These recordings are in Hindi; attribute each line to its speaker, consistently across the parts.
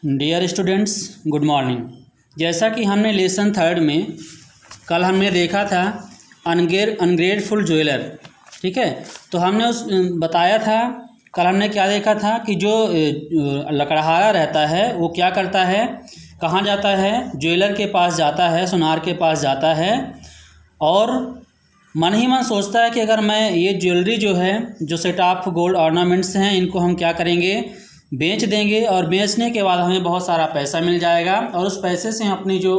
Speaker 1: Dear students, good morning. जैसा कि हमने लेसन थर्ड में कल हमने देखा था अनग्रेटफुल ज्वेलर, ठीक है। तो हमने बताया था, कल हमने क्या देखा था कि जो लकड़हारा रहता है वो क्या करता है, कहाँ जाता है, ज्वेलर के पास जाता है, सुनार के पास जाता है और मन ही मन सोचता है कि अगर मैं ये ज्वेलरी जो है, जो सेट ऑफ गोल्ड ऑर्नामेंट्स हैं, इनको हम क्या करेंगे, बेच देंगे और बेचने के बाद हमें बहुत सारा पैसा मिल जाएगा और उस पैसे से हम अपनी जो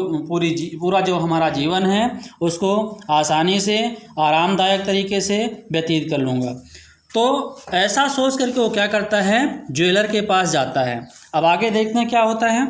Speaker 1: पूरा जो हमारा जीवन है उसको आसानी से आरामदायक तरीके से व्यतीत कर लूँगा। तो ऐसा सोच करके वो क्या करता है, ज्वेलर के पास जाता है। अब आगे देखते हैं क्या होता है।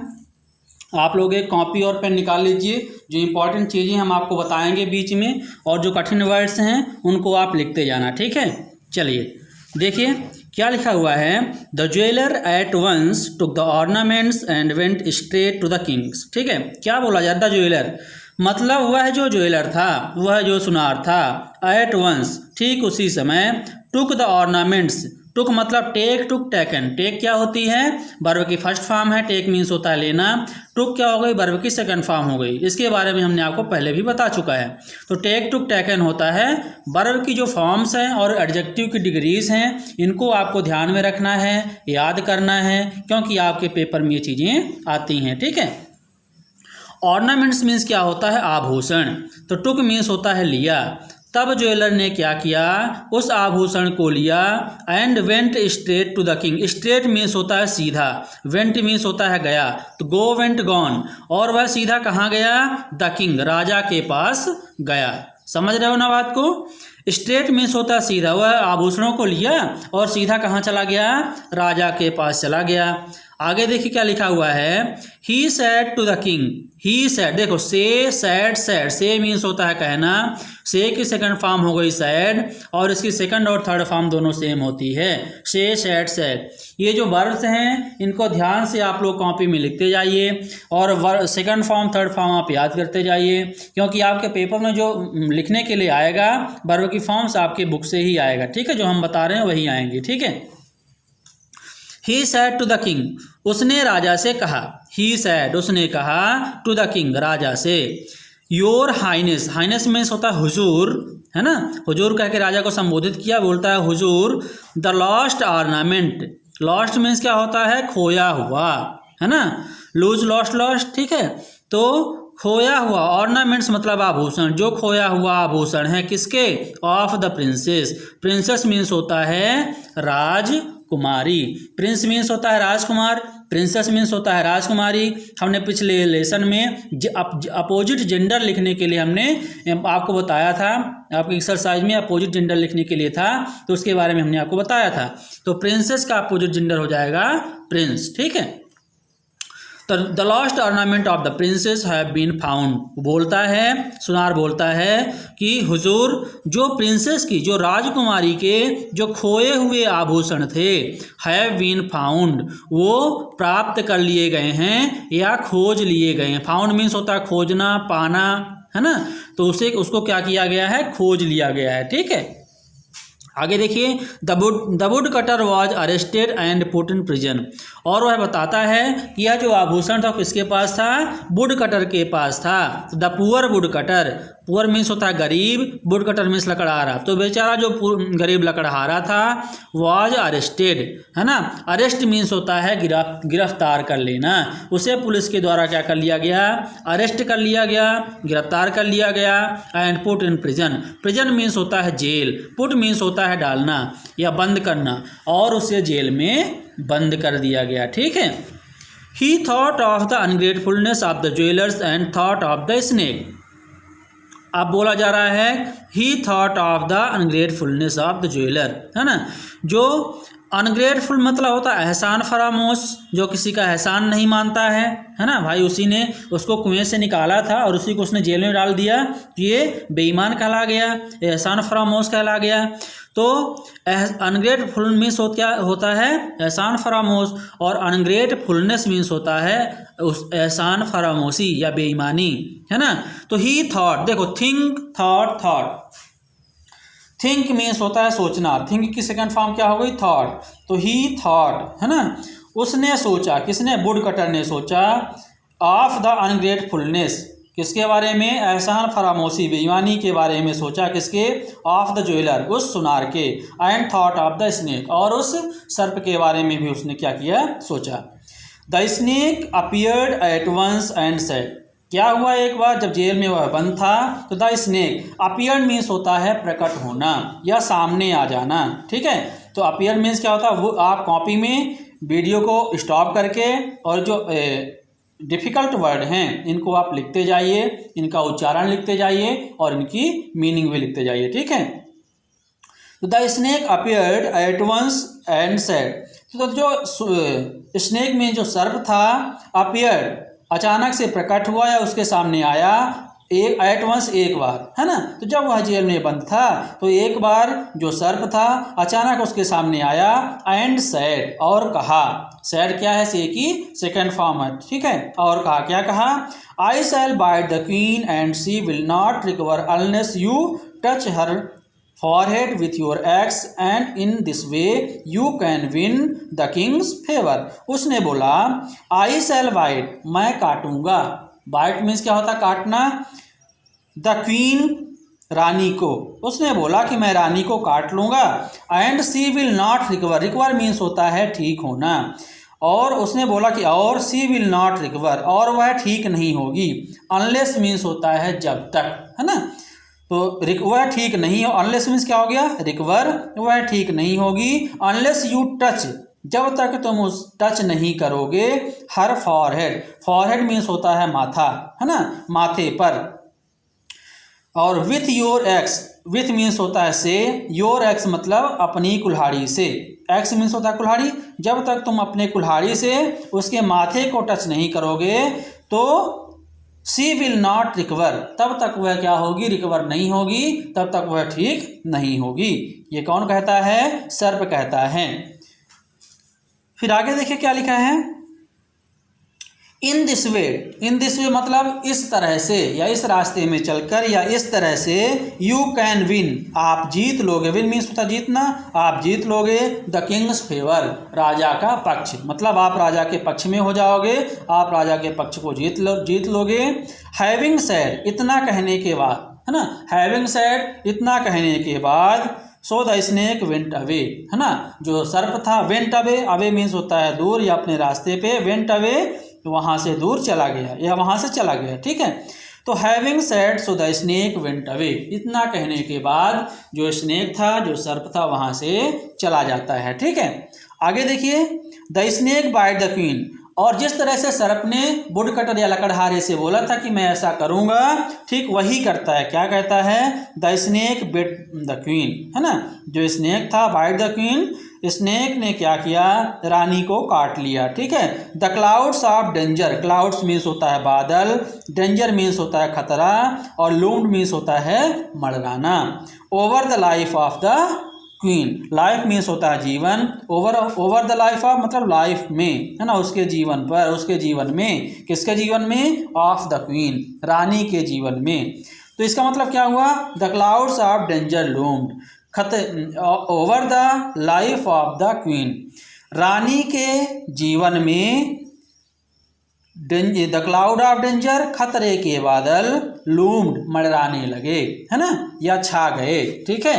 Speaker 1: आप लोग एक कॉपी और पेन निकाल लीजिए, जो इम्पोर्टेंट चीज़ें हम आपको बताएंगे बीच में, और जो कठिन वर्ड्स हैं उनको आप लिखते जाना, ठीक है। चलिए देखिए क्या लिखा हुआ है। The jeweller at once took the ornaments and went straight to the kings. ठीक है, क्या बोला जाए, द ज्वेलर मतलब वह जो ज्वेलर था, वह जो सुनार था, एट वंस ठीक उसी समय, टुक द ऑर्नामेंट्स, टुक मतलब टेक, टुक टेकन। टेक क्या होती है, वर्ब की फर्स्ट फॉर्म है, टेक मीन्स होता है लेना। टुक क्या हो गई, वर्ब की सेकंड फॉर्म हो गई। इसके बारे में हमने आपको पहले भी बता चुका है। तो टेक, टुक, टेकन होता है, वर्ब की जो फॉर्म्स हैं और एडजेक्टिव की डिग्रीज हैं, इनको आपको ध्यान में रखना है, याद करना है, क्योंकि आपके पेपर में ये चीज़ें आती हैं, ठीक है। ऑर्नामेंट्स मीन्स क्या होता है, आभूषण। तो टुक मीन्स होता है लिया। तब ज्वेलर ने क्या किया, उस आभूषण को लिया, and went straight to the king. Straight means होता है सीधा, वेंट मीन्स होता है गया, तो गो वेंट गॉन, और वह सीधा कहाँ गया, द किंग राजा के पास गया। समझ रहे हो ना बात को। स्ट्रेट मीन्स होता है सीधा, वह आभूषणों को लिया और सीधा कहाँ चला गया, राजा के पास चला गया। आगे देखिए क्या लिखा हुआ है, he said to the king. He said, देखो से, सैड, सैड, से मीन्स होता है कहना, से की सेकंड फॉर्म हो गई सैड, और इसकी सेकंड और थर्ड फॉर्म दोनों सेम होती है, से, सैड, सैड। ये जो वर्ब्स हैं इनको ध्यान से आप लोग कॉपी में लिखते जाइए और सेकंड फॉर्म थर्ड फॉर्म आप याद करते जाइए, क्योंकि आपके पेपर में जो लिखने के लिए आएगा वर्ब की फॉर्म्स आपके बुक से ही आएगा, ठीक है। जो हम बता रहे हैं वही आएंगे, ठीक है। He said to the king, उसने राजा से कहा। ही सैड, उसने कहा, टू द किंग, राजा से। योर हाइनेस, हाइनेस मीन्स होता है हुजूर, है ना। हुजूर कह के राजा को संबोधित किया, बोलता है हुजूर, the lost ornament. Lost means क्या होता है, खोया हुआ, है ना। लूज, लॉस्ट, लॉस्ट, ठीक है। तो खोया हुआ, ऑर्नामेंट्स मतलब आभूषण, जो खोया हुआ आभूषण है किसके, of the princess. Princess means होता है राजकुमारी, प्रिंस मीन्स होता है राजकुमार, प्रिंसेस मीन्स होता है राजकुमारी। हमने पिछले लेसन में अपोजिट जेंडर लिखने के लिए हमने आपको बताया था, आपके एक्सरसाइज में अपोजिट जेंडर लिखने के लिए था, तो उसके बारे में हमने आपको बताया था। तो प्रिंसेस का अपोजिट जेंडर हो जाएगा प्रिंस, ठीक है। तो the lost ornament of the princess have been found, बोलता है, सुनार बोलता है कि हुजूर, जो प्रिंसेस की, जो राजकुमारी के जो खोए हुए आभूषण थे, हैव बीन फाउंड, वो प्राप्त कर लिए गए हैं या खोज लिए गए हैं। फाउंड मीन्स होता है खोजना, पाना, है ना। तो उसको क्या किया गया है, खोज लिया गया है, ठीक है। आगे देखिए, the wood cutter was arrested and put in prison, और वह बताता है कि यह जो आभूषण था किसके पास था, वुड कटर के पास था। The poor would cutter, poor means होता है गरीब, वुड कटर मीन्स लकड़हारा। तो बेचारा जो गरीब लकड़हारा था, वॉज अरेस्टेड, है ना। अरेस्ट मीन्स होता है गिरफ्तार कर लेना, उसे पुलिस के द्वारा क्या कर लिया गया, अरेस्ट कर लिया गया, गिरफ्तार कर लिया गया। And put in prison, prison means होता है जेल, पुट मीन्स होता है डालना या बंद करना, और उसे जेल में बंद कर दिया गया, ठीक है। He thought of the ungratefulness of the jewellers and thought of the snake. अब बोला जा रहा है he thought of the ungratefulness of the jeweller, है ना। जो अनग्रेटफुल मतलब होता है एहसान फरामोश, जो किसी का एहसान नहीं मानता है ना। भाई उसी ने उसको कुएं से निकाला था और उसी को उसने जेल में डाल दिया, तो ये बेईमान कहला गया, एहसान फरामोश कहला गया। तो अनग्रेटफुल मीन्स क्या होता है, एहसान फरामोश, और अनग्रेटफुलनेस मीन्स होता है उस एहसान फरामोशी या बेईमानी, है ना। तो ही थॉट, देखो think, thought, thought, think means होता है सोचना, थिंक की सेकंड फॉर्म क्या हो गई, थॉट। तो ही थॉट, है ना, उसने सोचा, किसने? वुड कटर ने सोचा, ऑफ द अनग्रेटफुलनेस, किसके बारे में? एहसान फरामोशी, बेईमानी के बारे में सोचा, किसके? ऑफ द ज्वेलर, उस सुनार के, and thought of the snake, और उस सर्प के बारे में भी उसने क्या किया? सोचा। The snake appeared at once and said, क्या हुआ एक बार जब जेल में वह बंद था तो द स्नेक, अपीयर मीन्स होता है प्रकट होना या सामने आ जाना, ठीक है। तो अपीयर मीन्स क्या होता है? वो आप कॉपी में वीडियो को स्टॉप करके और जो डिफ़िकल्ट वर्ड हैं इनको आप लिखते जाइए, इनका उच्चारण लिखते जाइए और इनकी मीनिंग भी लिखते जाइए, ठीक है। तो the snake appeared at once and said, तो जो स्नेक में जो सर्प था, अपीयर्ड अचानक से प्रकट हुआ या उसके सामने आया, एक एट वंस एक बार, है ना। तो जब वह जेल में बंद था तो एक बार जो सर्प था अचानक उसके सामने आया, एंड सैड, और कहा, सैड क्या है? से की सेकेंड फॉर्म है, ठीक है। और कहा, क्या कहा? I shall bite the queen and she will not recover unless you touch her forehead with your axe and in this way you can win the king's favor। उसने बोला, I shall bite, मैं काटूंगा। bite मीन्स क्या होता? काटना। the queen, रानी को, उसने बोला कि मैं रानी को काट लूंगा। and she will not recover, recover means होता है ठीक होना। और उसने बोला कि और she will not recover, और वह ठीक नहीं होगी। unless मीन्स होता है जब तक, है ना। तो वह ठीक नहीं हो, अनलेस मीन्स क्या हो गया? रिकवर, वह ठीक नहीं होगी। अनलेस यू टच, जब तक तुम उस टच नहीं करोगे, हर फॉरहेड, फॉरहेड मीन्स होता है माथा, है ना, माथे पर। और with your x, with means होता है से, योर एक्स मतलब अपनी कुल्हाड़ी से, एक्स मीन्स होता है कुल्हाड़ी। जब तक तुम अपने कुल्हाड़ी से उसके माथे को टच नहीं करोगे तो शी विल नॉट रिकवर, तब तक वह क्या होगी? रिकवर नहीं होगी, तब तक वह ठीक नहीं होगी। ये कौन कहता है? सर्प कहता है। फिर आगे देखिए क्या लिखा है, in this way, in this way मतलब इस तरह से या इस रास्ते में चलकर या इस तरह से, यू कैन विन, आप जीत लोगे, विन मीन्स होता जीतना, आप जीत लोगे, द किंग्स फेवर, राजा का पक्ष, मतलब आप राजा के पक्ष में हो जाओगे, आप राजा के पक्ष को जीत लोगे। हैविंग सैड, इतना कहने के बाद, है ना, हैविंग सैड, इतना कहने के बाद, so the snake went away, है ना, जो सर्प था, वेंट अवे, अवे मीन्स होता है दूर या अपने रास्ते पे, वेंट अवे वहाँ से दूर चला गया या वहाँ से चला गया, ठीक है। तो having said so the snake went away, इतना कहने के बाद जो स्नेक था, जो सर्प था, वहाँ से चला जाता है, ठीक है। आगे देखिए, the snake bite the queen, और जिस तरह से सर्प ने वुड कटर या लकड़हारे से बोला था कि मैं ऐसा करूँगा, ठीक वही करता है। क्या कहता है? The snake bit the queen, है ना, जो स्नेक था बाइट द क्वीन, स्नेक ने क्या किया? रानी को काट लिया, ठीक है। The clouds of danger, clouds means होता है बादल, डेंजर मीन्स होता है खतरा, और लूम्ड मीन्स होता है मड़राना। Over the life of the queen, life means होता है जीवन, ओवर द लाइफ ऑफ मतलब लाइफ में, है ना, उसके जीवन पर, उसके जीवन में, किसके जीवन में? ऑफ द क्वीन, रानी के जीवन में। तो इसका मतलब क्या हुआ? The clouds of danger loomed over the life of the queen, रानी के जीवन में द क्लाउड ऑफ डेंजर, खतरे के बादल, लूम्ड मंडराने लगे, है ना, या छा गए, ठीक है।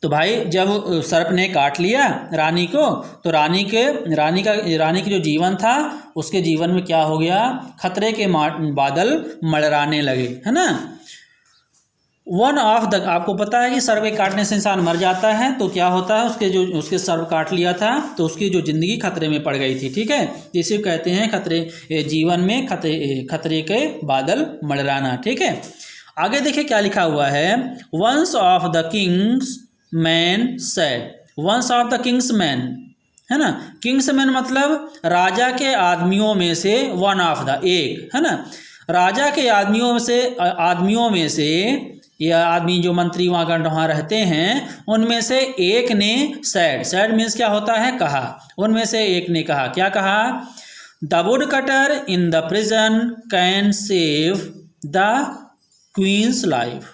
Speaker 1: तो भाई जब सर्प ने काट लिया रानी को, तो रानी की जो जीवन था उसके जीवन में क्या हो गया? खतरे के बादल मंडराने लगे, है ना। वन ऑफ द, आपको पता है कि सर्प के काटने से इंसान मर जाता है, तो क्या होता है, उसके सर्प काट लिया था तो उसकी जो जिंदगी खतरे में पड़ गई थी, ठीक है। जिसे कहते हैं खतरे, जीवन में खतरे के बादल मंडराना, ठीक है। आगे देखिए क्या लिखा हुआ है, once of the king's man said, once of the king's man, है ना, किंग्स मैन मतलब राजा के आदमियों में से, वन ऑफ द, एक, है ना, राजा के आदमियों में से या आदमी जो मंत्री वहाँ रहते हैं उनमें से एक ने सैड मीन्स क्या होता है? कहा, उनमें से एक ने कहा, क्या कहा? The would cutter in the prison can save the queen's life,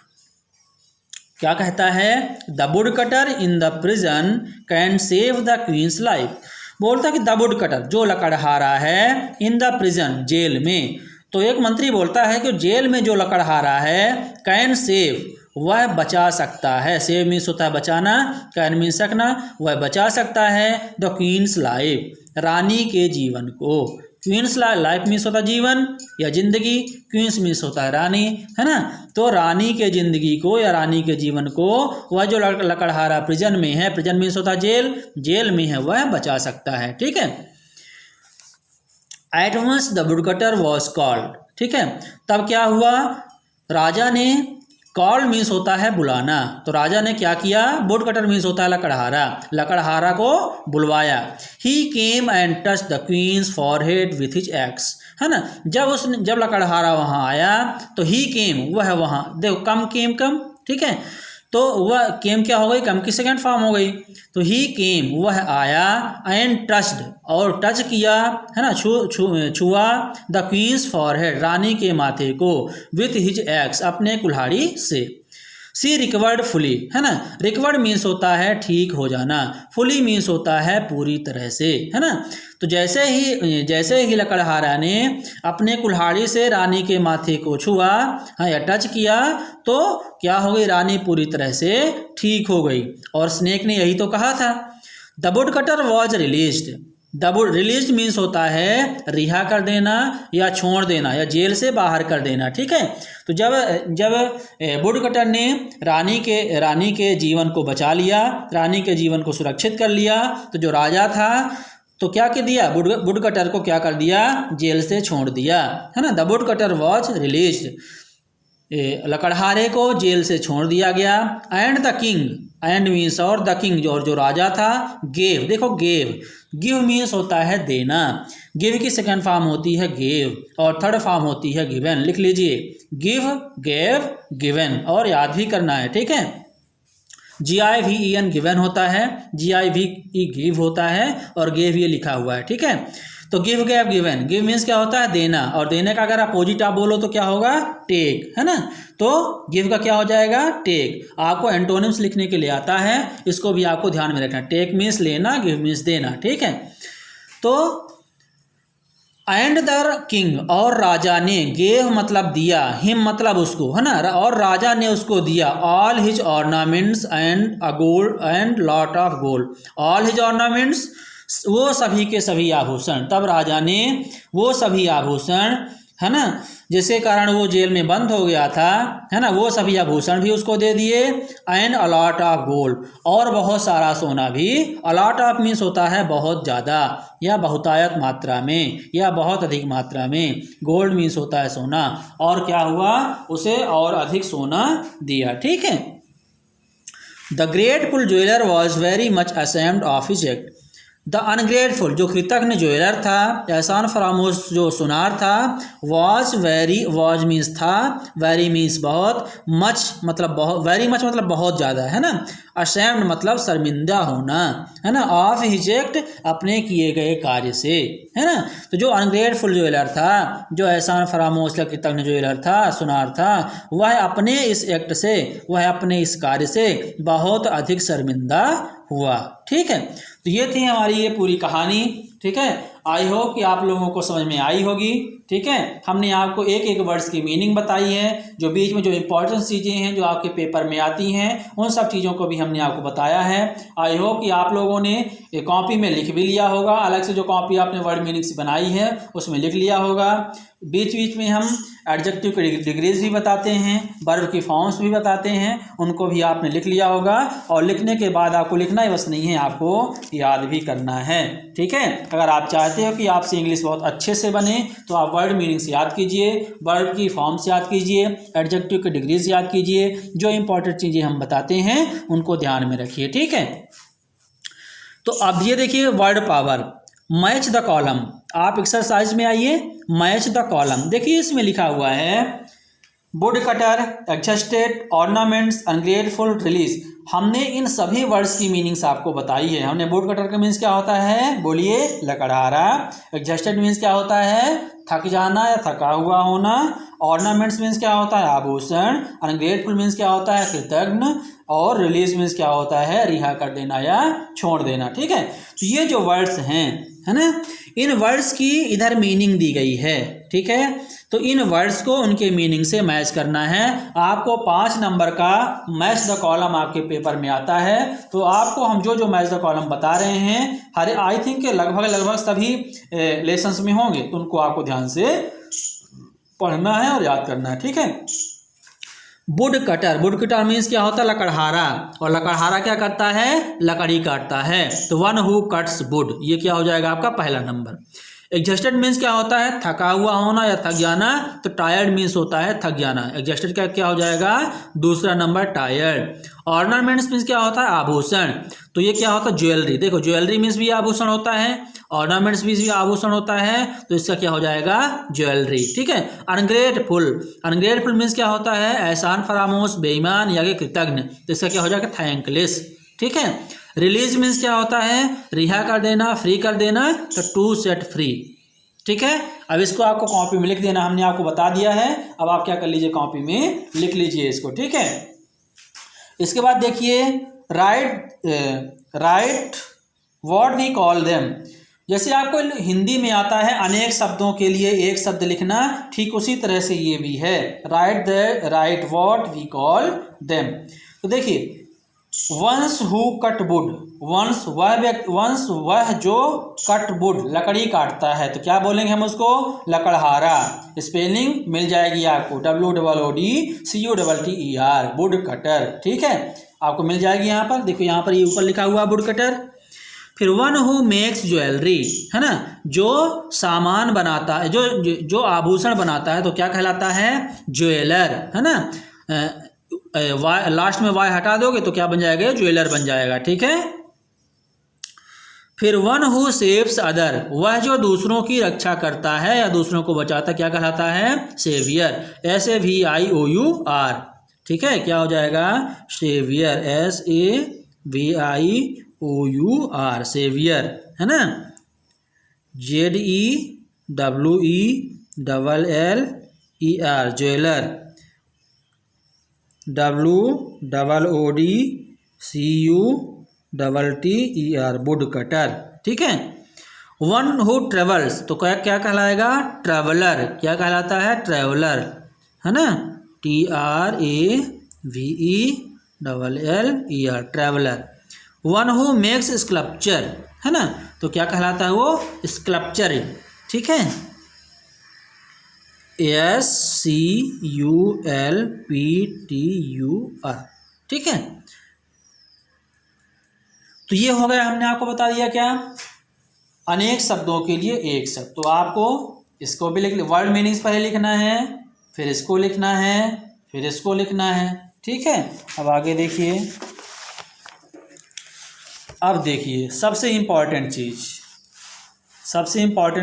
Speaker 1: क्या कहता है? The would cutter in the prison can save the queen's life, बोलता कि द वुड कटर, जो लकड़हारा है, इन द प्रिजन, जेल में। तो एक मंत्री बोलता है कि जेल में जो लकड़हारा है, कैन सेव, वह बचा सकता है। सेव मीन्स होता है बचाना, कैन मीन्स सकना, वह बचा सकता है द क्वींस लाइफ, रानी के जीवन को। क्वींस लाइफ मीन्स होता है जीवन या जिंदगी, क्वींस मीन्स होता है रानी, है ना। तो रानी के जिंदगी को या रानी के जीवन को वह जो लकड़हारा प्रिजन में है, प्रिजन मीन्स होता है जेल, जेल में है, वह बचा सकता है। ठीक है। At once the woodcutter was called, ठीक है। तब क्या हुआ, राजा ने, कॉल मीन्स होता है बुलाना, तो राजा ने क्या किया, वुड कटर मीन्स होता है लकड़हारा, लकड़हारा को बुलवाया। He came and touch the queen's forehead with his axe, है ना। जब लकड़हारा वहाँ आया तो ही केम, वह वहाँ, देखो कम केम कम, ठीक है। तो वह केम क्या हो गई, कम की सेकेंड फॉर्म हो गई। तो ही केम, वह आया, एंड टच्ड, और टच किया, है ना, छुआ द क्वींस फॉरहेड, रानी के माथे को, विथ हिज एक्स, अपने कुल्हाड़ी से। सी रिकवर्ड फुली, है ना। रिकवर्ड मीन्स होता है ठीक हो जाना, फुली मीन्स होता है पूरी तरह से, है ना। तो जैसे ही लकड़हारा ने अपने कुल्हाड़ी से रानी के माथे को छुआ, हाँ, या टच किया, तो क्या हो गई, रानी पूरी तरह से ठीक हो गई। और स्नेक ने यही तो कहा था। The wood cutter was released, release means होता है रिहा कर देना या छोड़ देना या जेल से बाहर कर देना, ठीक है। तो जब वुड कटर ने रानी के जीवन को बचा लिया, रानी के जीवन को सुरक्षित कर लिया, तो जो राजा था तो क्या कर दिया, वुड कटर को क्या कर दिया, जेल से छोड़ दिया, है ना। The would cutter was released, लकड़हारे को जेल से छोड़ दिया गया। And the king, and means और द किंग, जो राजा था, गेव, देखो गिव मीन्स होता है देना, गिव की सेकंड फॉर्म होती है गेव और थर्ड फॉर्म होती है गिवन, लिख लीजिए, गिव, गेव, गिवन, और याद भी करना है, ठीक है। GIVEN गिवन होता है, GIVE गिव होता है, और गेव ये लिखा हुआ है, ठीक है। तो give, gave, given, give means क्या होता है देना, और देने का अगर अपोजिट आप बोलो तो क्या होगा, टेक, है ना। तो गिव का क्या हो जाएगा, टेक। आपको एंटोनिम्स लिखने के लिए आता है, इसको भी आपको ध्यान में रखना। टेक मीन्स लेना, गिव मीन्स देना, ठीक है। तो एंड द किंग, और राजा ने, गेव मतलब दिया, हिम मतलब उसको, है ना, और राजा ने उसको दिया, all his ornaments and a gold and lot of gold, all his ornaments, वो सभी के सभी आभूषण। तब राजा ने वो सभी आभूषण, है ना, जिसके कारण वो जेल में बंद हो गया था, है ना, वो सभी आभूषण भी उसको दे दिए। एंड अलॉट ऑफ गोल्ड, और बहुत सारा सोना भी। अलॉट ऑफ मीन्स होता है बहुत ज़्यादा या बहुतायत मात्रा में या बहुत अधिक मात्रा में। गोल्ड मीन्स होता है सोना, और क्या हुआ, उसे और अधिक सोना दिया, ठीक है। The grateful jeweller was very much ashamed of his act, the ungrateful, जो कृतज्ञ ज्वेलर था, एहसान फरामोश जो सुनार था, वॉज मीन्स था, वेरी मीन्स बहुत, मच मतलब बहुत, वेरी मच मतलब बहुत ज़्यादा, है ना। अशैम्ड मतलब शर्मिंदा होना, है ना, ऑफ हिज एक्ट, अपने किए गए कार्य से, है ना। तो जो अनग्रेटफुल ज्वेलर था, जो एहसान फरामोश या कृतज्ञ ज्वेलर था, सुनार था, वह अपने इस एक्ट से, वह अपने इस कार्य से बहुत अधिक शर्मिंदा हुआ, ठीक है। तो ये थी हमारी ये पूरी कहानी, ठीक है। आई होप कि आप लोगों को समझ में आई होगी, ठीक है। हमने आपको एक एक वर्ड्स की मीनिंग बताई है, जो बीच में जो इंपॉर्टेंट चीज़ें हैं जो आपके पेपर में आती हैं, उन सब चीज़ों को भी हमने आपको बताया है। आई होप कि आप लोगों ने कॉपी में लिख भी लिया होगा, अलग से जो कॉपी आपने वर्ड मीनिंग्स बनाई है उसमें लिख लिया होगा। बीच बीच में हम एडजेक्टिव की डिग्रीज भी बताते हैं, वर्ब की फॉर्म्स भी बताते हैं, उनको भी आपने लिख लिया होगा। और लिखने के बाद आपको लिखना ही बस नहीं है, आपको याद भी करना है, ठीक है। अगर आप चाहते हो कि आपसे इंग्लिश बहुत अच्छे से बने तो आप वर्ड मीनिंग्स याद कीजिए, वर्ब की फॉर्म्स याद कीजिए, एडजेक्टिव की डिग्रीज याद कीजिए, जो इंपॉर्टेंट चीज़ें हम बताते हैं उनको ध्यान में रखिए, ठीक है। तो अब ये देखिए word power, match the column. आप एक्सरसाइज में आइए, मैच द कॉलम। देखिए इसमें लिखा हुआ है woodcutter, exhausted, ornaments, ungrateful, release. हमने इन सभी वर्ड्स की मीनिंग्स आपको बताई है। हमने वुड कटर का मीन्स क्या होता है, बोलिए, लकड़हारा। एग्जस्टेड मीन्स क्या होता है, थक जाना या थका हुआ होना। ऑर्नामेंट्स मीन्स क्या होता है, आभूषण। अनग्रेटफुल मीन्स क्या होता है, कृतज्ञ। और रिलीज मीन्स क्या होता है, रिहा कर देना या छोड़ देना। ठीक है, तो ये जो वर्ड्स हैं, है ना, इन वर्ड्स की इधर मीनिंग दी गई है। ठीक है, तो इन वर्ड्स को उनके मीनिंग से मैच करना है। आपको 5 नंबर का मैच द कॉलम आपके पेपर में आता है। तो आपको हम जो मैच द कॉलम बता रहे हैं, हर आई थिंक लगभग सभी लेसन्स में होंगे, तो उनको आपको ध्यान से पढ़ना है और याद करना है। ठीक है, वुड कटर मीन्स क्या होता है, लकड़हारा, और लकड़हारा क्या करता है, लकड़ी काटता है। तो वन हु कट्स वुड, ये क्या हो जाएगा आपका पहला नंबर। एग्जॉस्टेड मीन्स क्या होता है, थका हुआ होना या थक जाना। तो टायर्ड मीन्स होता है थक जाना। एग्जॉस्टेड का क्या हो जाएगा, दूसरा नंबर टायर्ड। ऑर्नामेंट्स मीन्स क्या होता है, आभूषण। तो ये क्या होता है, ज्वेलरी। देखो ज्वेलरी मीन्स भी आभूषण होता है, ऑर्नामेंट्स भी आभूषण होता है, तो इसका क्या हो जाएगा, ज्वेलरी। ठीक है, अनग्रेटफुल मीन्स क्या होता है, एहसान फरामोश, बेईमान या कृतज्ञ। तो इसका क्या हो जाएगा, थैंकलेस। ठीक है, रिलीज मीन्स क्या होता है, रिहा कर देना, फ्री कर देना। तो टू सेट फ्री। ठीक है, अब इसको आपको कॉपी में लिख देना, हमने आपको बता दिया है। अब आप क्या कर लीजिए, कॉपी में लिख लीजिए इसको। ठीक है, इसके बाद देखिए right what we call them. जैसे आपको हिंदी में आता है अनेक शब्दों के लिए एक शब्द लिखना, ठीक उसी तरह से ये भी है, right what we call them. तो देखिए, once who cut wood, once वह जो कट वुड, लकड़ी काटता है, तो क्या बोलेंगे हम उसको, लकड़हारा। स्पेलिंग मिल जाएगी आपको, WOODCUTTER, वुड कटर। ठीक है, आपको मिल जाएगी यहाँ पर। देखो यहाँ पर ये ऊपर लिखा हुआ वुड कटर। फिर वन हु मेक्स ज्वेलरी, है ना, जो सामान बनाता है, जो आभूषण बनाता है, तो क्या कहलाता है, ज्वेलर, है ना। लास्ट में वाई हटा दोगे तो क्या बन जाएगा, ज्वेलर बन जाएगा। ठीक है, फिर वन हु सेव्स अदर, वह जो दूसरों की रक्षा करता है या दूसरों को बचाता है, क्या कहलाता है, सेवियर। SAVIOUR। ठीक है, क्या हो जाएगा, सेवियर, SAVIOUR, सेवियर, है ना। ZEWELLER, jeweller. WOODCUTTER, would cutter. ठीक है, वन हु ट्रेवल्स, तो क्या कहलाएगा, ट्रेवलर। क्या कहलाता है, ट्रेवलर, है ना, TRAVELLER, traveller. One who makes sculpture, है ना, तो क्या कहलाता है वो, स्कल्पचर। ठीक है, SCULPTUR। ठीक है, तो ये हो गया, हमने आपको बता दिया क्या, अनेक शब्दों के लिए एक शब्द। तो आपको इसको भी लिख, वर्ड मीनिंग्स पहले लिखना है, फिर इसको लिखना है, फिर इसको लिखना है। ठीक है, अब आगे देखिए। अब देखिए सबसे इम्पॉर्टेंट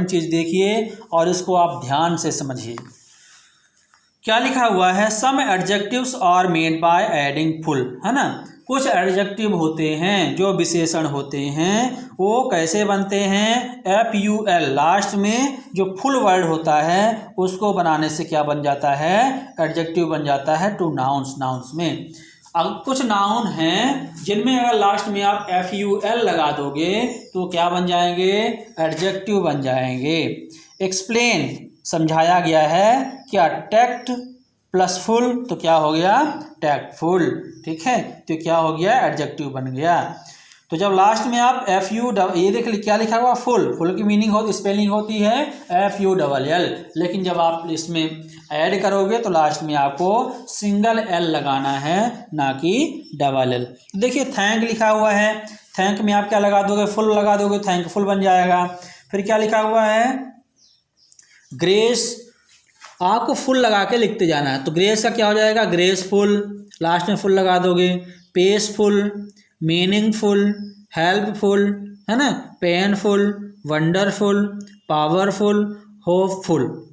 Speaker 1: चीज़ देखिए, और इसको आप ध्यान से समझिए। क्या लिखा हुआ है, some adjectives are made by adding ful, है ना। कुछ एडजेक्टिव होते हैं, जो विशेषण होते हैं, वो कैसे बनते हैं, FUL, लास्ट में जो फुल वर्ड होता है उसको बनाने से क्या बन जाता है, एडजेक्टिव बन जाता है टू नाउन्स में। अब कुछ नाउन हैं जिनमें अगर लास्ट में आप FUL लगा दोगे तो क्या बन जाएंगे, एडजेक्टिव बन जाएंगे। एक्सप्लेन, समझाया गया है, क्या, टैक्ट प्लस फुल, तो क्या हो गया, टैक्टफुल। ठीक है, तो क्या हो गया, एडजेक्टिव बन गया। तो जब लास्ट में आप ये देख क्या लिखा हुआ, फुल की मीनिंग स्पेलिंग होती है FULL, लेकिन जब आप इसमें ऐड करोगे तो लास्ट में आपको सिंगल L लगाना है, ना कि डबल L। देखिए थैंक लिखा हुआ है, थैंक में आप क्या लगा दोगे, फुल लगा दोगे, थैंकफुल बन जाएगा। फिर क्या लिखा हुआ है, ग्रेस, आपको फुल लगा के लिखते जाना है। तो ग्रेस का क्या हो जाएगा, ग्रेसफुल, लास्ट में फुल लगा दोगे। पेसफुल, मीनिंगफुल, हेल्पफुल, है ना, पेनफुल, वंडरफुल, पावरफुल, होपफुल।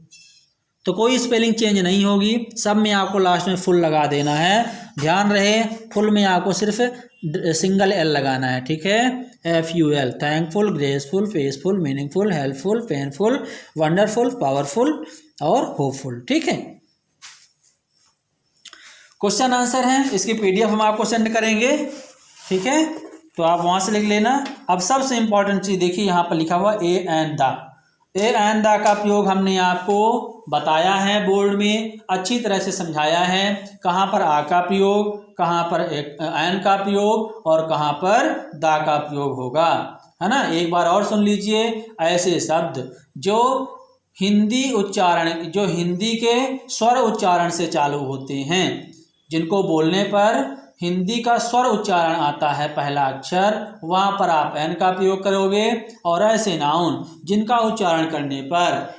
Speaker 1: तो कोई स्पेलिंग चेंज नहीं होगी, सब में आपको लास्ट में फुल लगा देना है। ध्यान रहे, फुल में आपको सिर्फ सिंगल L लगाना है। ठीक है, FUL, thankful, graceful, faithful, meaningful, helpful, painful, wonderful, powerful और होपफुल। ठीक है, क्वेश्चन आंसर हैं, इसकी PDF हम आपको सेंड करेंगे, ठीक है, तो आप वहाँ से लिख लेना। अब सबसे इम्पोर्टेंट चीज़ देखिए, यहाँ पर लिखा हुआ A and the. A and the का प्रयोग हमने आपको बताया है, बोर्ड में अच्छी तरह से समझाया है, कहाँ पर आ का प्रयोग, कहाँ पर एन का प्रयोग और कहाँ पर द का प्रयोग होगा, है ना। एक बार और सुन लीजिए, ऐसे शब्द जो हिंदी उच्चारण, जो हिंदी के स्वर उच्चारण से चालू होते हैं, जिनको बोलने पर हिंदी का स्वर उच्चारण आता है पहला अक्षर, वहाँ पर आप एन का प्रयोग करोगे। और ऐसे नाउन जिनका उच्चारण करने पर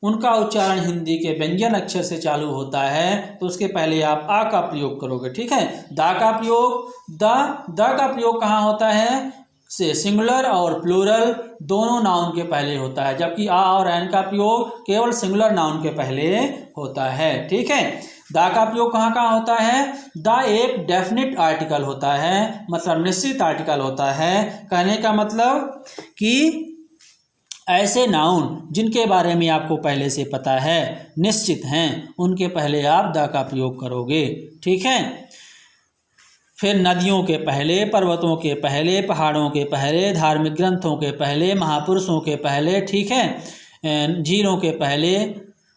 Speaker 1: उनका उच्चारण हिंदी के व्यंजन अक्षर से चालू होता है, तो उसके पहले आप आ का प्रयोग करोगे, ठीक है। दा का प्रयोग, द का प्रयोग कहाँ होता है, से सिंगुलर और प्लूरल दोनों नाउन के पहले होता है, जबकि आ और एन का प्रयोग केवल सिंगुलर नाउन के पहले होता है, ठीक है। दा का प्रयोग कहाँ कहाँ होता है, दा एक डेफिनेट आर्टिकल होता है, मतलब निश्चित आर्टिकल होता है। कहने का मतलब कि ऐसे नाउन जिनके बारे में आपको पहले से पता है, निश्चित हैं, उनके पहले आप दा का प्रयोग करोगे, ठीक है। फिर नदियों के पहले, पर्वतों के पहले, पहाड़ों के पहले, धार्मिक ग्रंथों के पहले, महापुरुषों के पहले, ठीक है, झीलों के पहले,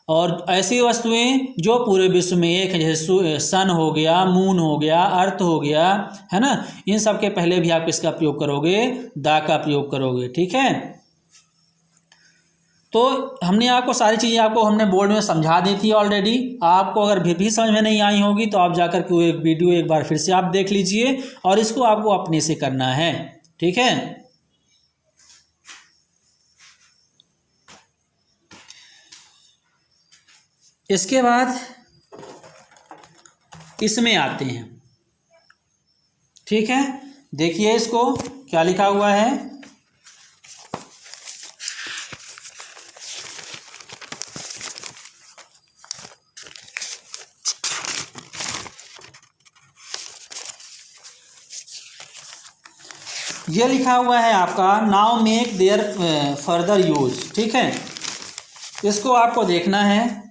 Speaker 1: और ऐसी वस्तुएं जो पूरे विश्व में एक है, जैसे सन हो गया, मून हो गया, अर्थ हो गया, है ना, इन सब के पहले भी आप किसका प्रयोग करोगे, दा का प्रयोग करोगे, ठीक है। तो हमने आपको सारी चीज़ें आपको हमने बोर्ड में समझा दी थी ऑलरेडी। आपको अगर भी समझ में नहीं आई होगी तो आप जाकर के वो एक वीडियो एक बार फिर से आप देख लीजिए, और इसको आपको अपने से करना है, ठीक है। इसके बाद इसमें आते हैं, ठीक है। देखिए इसको क्या लिखा हुआ है, ये लिखा हुआ है आपका now make their further use, ठीक है। इसको आपको देखना है।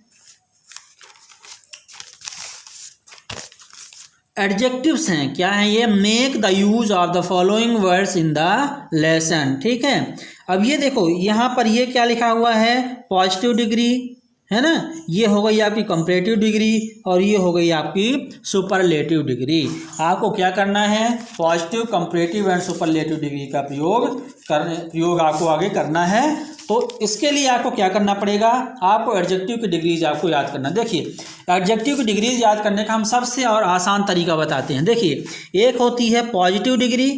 Speaker 1: एडजेक्टिव्स हैं, क्या है ये, make the use of the following words in the lesson, ठीक है। अब ये देखो यहाँ पर ये क्या लिखा हुआ है, पॉजिटिव डिग्री, है ना, ये हो गई आपकी कंपैरेटिव डिग्री और ये हो गई आपकी सुपरलेटिव डिग्री। आपको क्या करना है, positive, comparative and superlative degree का प्रयोग आपको आगे करना है। तो इसके लिए आपको क्या करना पड़ेगा, आपको एडजेक्टिव की डिग्रीज आपको याद करना। देखिए एडजेक्टिव की डिग्रीज याद करने का हम सबसे और आसान तरीका बताते हैं। देखिए एक होती है पॉजिटिव डिग्री,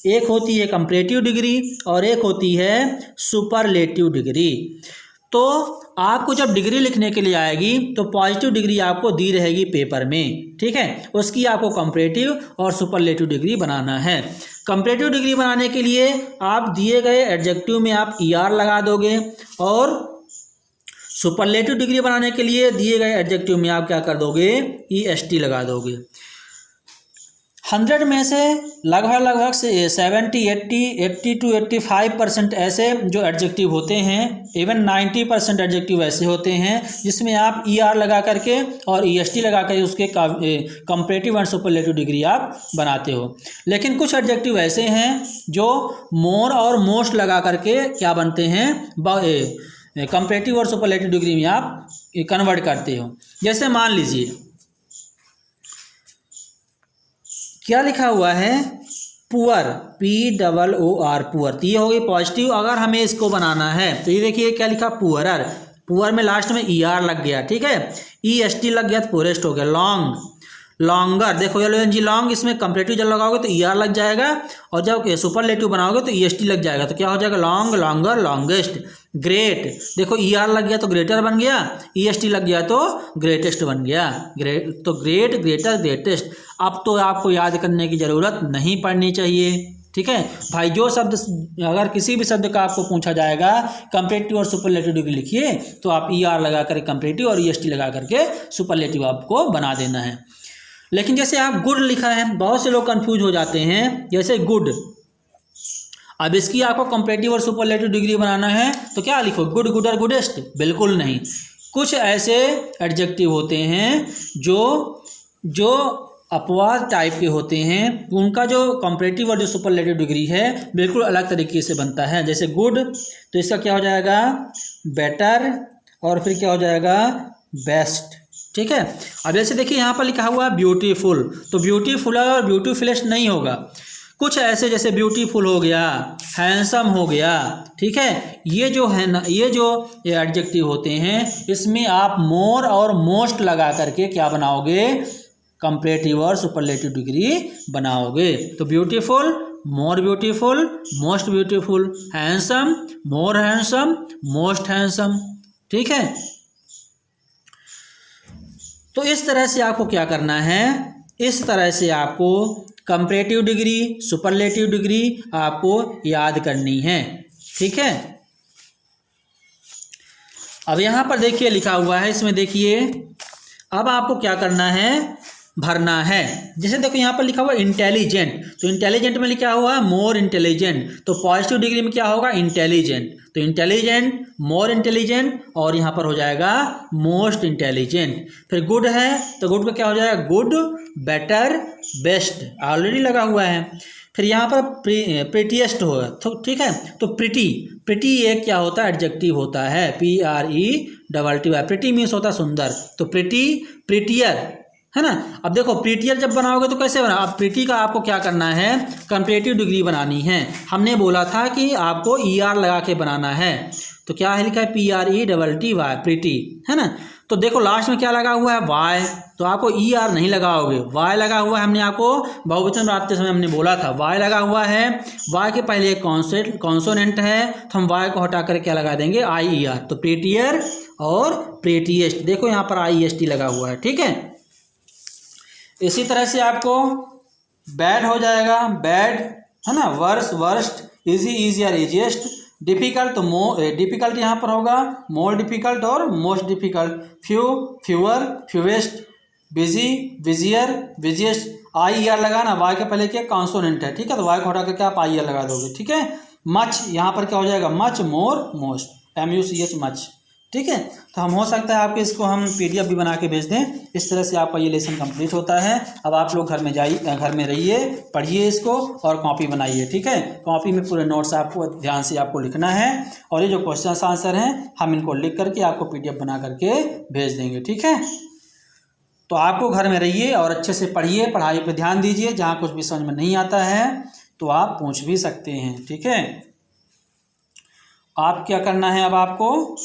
Speaker 1: एक होती है कंपैरेटिव डिग्री और एक होती है सुपरलेटिव डिग्री। तो आपको जब डिग्री लिखने के लिए आएगी तो पॉजिटिव डिग्री आपको दी रहेगी पेपर में, ठीक है, उसकी आपको कंपैरेटिव और सुपरलेटिव डिग्री बनाना है। कंपैरेटिव डिग्री बनाने के लिए आप दिए गए एडजेक्टिव में आप ER लगा दोगे और सुपरलेटिव डिग्री बनाने के लिए दिए गए एडजेक्टिव में आप क्या कर दोगे, EST लगा दोगे। 100 में से लगभग से 70, 80 to 85% ऐसे जो एडजेक्टिव होते हैं, इवन 90% एडजेक्टिव ऐसे होते हैं जिसमें आप ER लगा करके और EST लगा करके उसके कंपैरेटिव एंड सुपरलेटिव डिग्री आप बनाते हो। लेकिन कुछ एडजेक्टिव ऐसे हैं जो मोर और मोस्ट लगा करके क्या बनते हैं, कंपैरेटिव और सुपरलेटिव डिग्री में आप कन्वर्ट करते हो। जैसे मान लीजिए क्या लिखा हुआ है, पुअर, POOR, पुअर, तो ये हो गई पॉजिटिव। अगर हमें इसको बनाना है तो ये देखिए क्या लिखा, पुअरर, पुअर में लास्ट में ER लग गया, ठीक है, EST लग गया तो पुअरेस्ट हो गया। लॉन्ग, लॉन्गर, देखो LONG लॉन्ग, इसमें कंपैरेटिव जब लगाओगे तो ER लग जाएगा और जब सुपरलेटिव बनाओगे तो EST लग जाएगा, तो क्या हो जाएगा, लॉन्ग, लॉन्गर, लॉन्गेस्ट। ग्रेट, देखो ER लग गया तो ग्रेटर बन गया, EST लग गया तो ग्रेटेस्ट बन गया। तो ग्रेट, ग्रेटर, ग्रेटेस्ट। अब तो आपको याद करने की ज़रूरत नहीं पड़नी चाहिए, ठीक है भाई। जो शब्द, अगर किसी भी शब्द का आपको पूछा जाएगा कंपैरेटिव और सुपरलेटिव डिग्री लिखिए तो आप ER लगा कर कंपैरेटिव और EST लगा करके सुपरलेटिव आपको बना देना है। लेकिन जैसे आप गुड लिखा है, बहुत से लोग कंफ्यूज हो जाते हैं, जैसे गुड, अब इसकी आपको कंपैरेटिव और सुपरलेटिव डिग्री बनाना है तो क्या लिखो, गुड, गुडर, गुडेस्ट, बिल्कुल नहीं। कुछ ऐसे एडजेक्टिव होते हैं जो जो अपवाद टाइप के होते हैं उनका जो कंपैरेटिव और जो सुपरलेटिव डिग्री है बिल्कुल अलग तरीके से बनता है। जैसे गुड, तो इसका क्या हो जाएगा बेटर, और फिर क्या हो जाएगा बेस्ट। ठीक है। अब जैसे देखिए यहाँ पर लिखा हुआ है ब्यूटीफुल, तो ब्यूटीफुल और ब्यूटीफुलेस्ट नहीं होगा, कुछ ऐसे जैसे ब्यूटीफुल हो गया, हैंडसम हो गया। ठीक है, ये जो है ना, ये जो एडजेक्टिव होते हैं इसमें आप मोर और मोस्ट लगा करके क्या बनाओगे, कंपैरेटिव और सुपरलेटिव डिग्री बनाओगे। तो beautiful, more beautiful, most beautiful, handsome, more handsome, most handsome. ठीक है, तो इस तरह से आपको क्या करना है, इस तरह से आपको कंपैरेटिव डिग्री, सुपरलेटिव डिग्री आपको याद करनी है। ठीक है, अब यहाँ पर देखिए लिखा हुआ है, इसमें देखिए अब आपको क्या करना है, भरना है। जैसे देखो यहाँ पर लिखा हुआ इंटेलिजेंट, तो इंटेलिजेंट में लिखा हुआ है मोर इंटेलिजेंट, तो पॉजिटिव डिग्री में क्या होगा इंटेलिजेंट, तो इंटेलिजेंट, मोर इंटेलिजेंट, और यहाँ पर हो जाएगा मोस्ट इंटेलिजेंट। फिर गुड है तो गुड का क्या हो जाएगा गुड, बेटर, बेस्ट, ऑलरेडी लगा हुआ है। फिर यहाँ पर प्रीटीएस्ट होगा, तो ठीक है, तो प्रिटी, प्रिटी एक क्या होता है एडजेक्टिव होता है, PRETTY, प्रिटी मीन्स होता है सुंदर, तो प्रिटी, प्रिटियर, है ना। अब देखो प्रीटियर जब बनाओगे तो कैसे बना, अब प्रीटी का आपको क्या करना है, कंपैरेटिव डिग्री बनानी है। हमने बोला था कि आपको ER लगा के बनाना है, तो क्या है लिखा है PRETTY, प्रीटी, है ना। तो देखो लास्ट में क्या लगा हुआ है वाई, तो आपको ER नहीं लगाओगे, वाई लगा हुआ है। हमने आपको बहुवचन बनाते समय हमने बोला था वाई लगा हुआ है, वाई के पहले एक कॉन्सोनेंट है, तो हम वाई को हटा कर क्या लगा देंगे IER, तो प्रीटियर और प्रीटीएस्ट। देखो यहाँ पर IEST लगा हुआ है। ठीक है, इसी तरह से आपको बैड हो जाएगा बैड, है ना, worse, worst, easy, easier, easiest, difficult, तो डिफिकल्ट यहाँ पर होगा मोर डिफिकल्ट और most difficult, few, fewer, fewest, busy, busier, busiest. IER लगाना, वाई के पहले क्या कॉन्सोनेंट है, ठीक है, तो वाई को हटा करके आप IER लगा दोगे। ठीक है, मच, यहाँ पर क्या हो जाएगा मच, मोर, मोस्ट, MUCH, मच। ठीक है, तो हम हो सकता है आपके इसको हम PDF भी बना के भेज दें। इस तरह से आपका ये लेसन कंप्लीट होता है। अब आप लोग घर में जाइए, घर में रहिए, पढ़िए इसको और कॉपी बनाइए। ठीक है, कॉपी में पूरे नोट्स आपको ध्यान से आपको लिखना है, और ये जो क्वेश्चन आंसर हैं हम इनको लिख करके आपको PDF बना करके भेज देंगे। ठीक है, तो आपको घर में रहिए और अच्छे से पढ़िए, पढ़ाई पर ध्यान दीजिए। जहाँ कुछ भी समझ में नहीं आता है तो आप पूछ भी सकते हैं। ठीक है, आप क्या करना है, अब आपको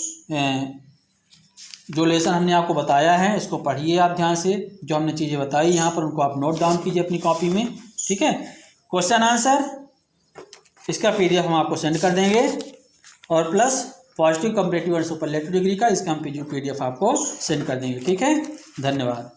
Speaker 1: जो लेसन हमने आपको बताया है इसको पढ़िए आप ध्यान से, जो हमने चीज़ें बताई यहाँ पर उनको आप नोट डाउन कीजिए अपनी कॉपी में। ठीक है, क्वेश्चन आंसर इसका PDF हम आपको सेंड कर देंगे, और प्लस पॉजिटिव, कंपैरेटिव और सुपरलेटिव डिग्री का इसका हम PDF आपको सेंड कर देंगे। ठीक है, धन्यवाद।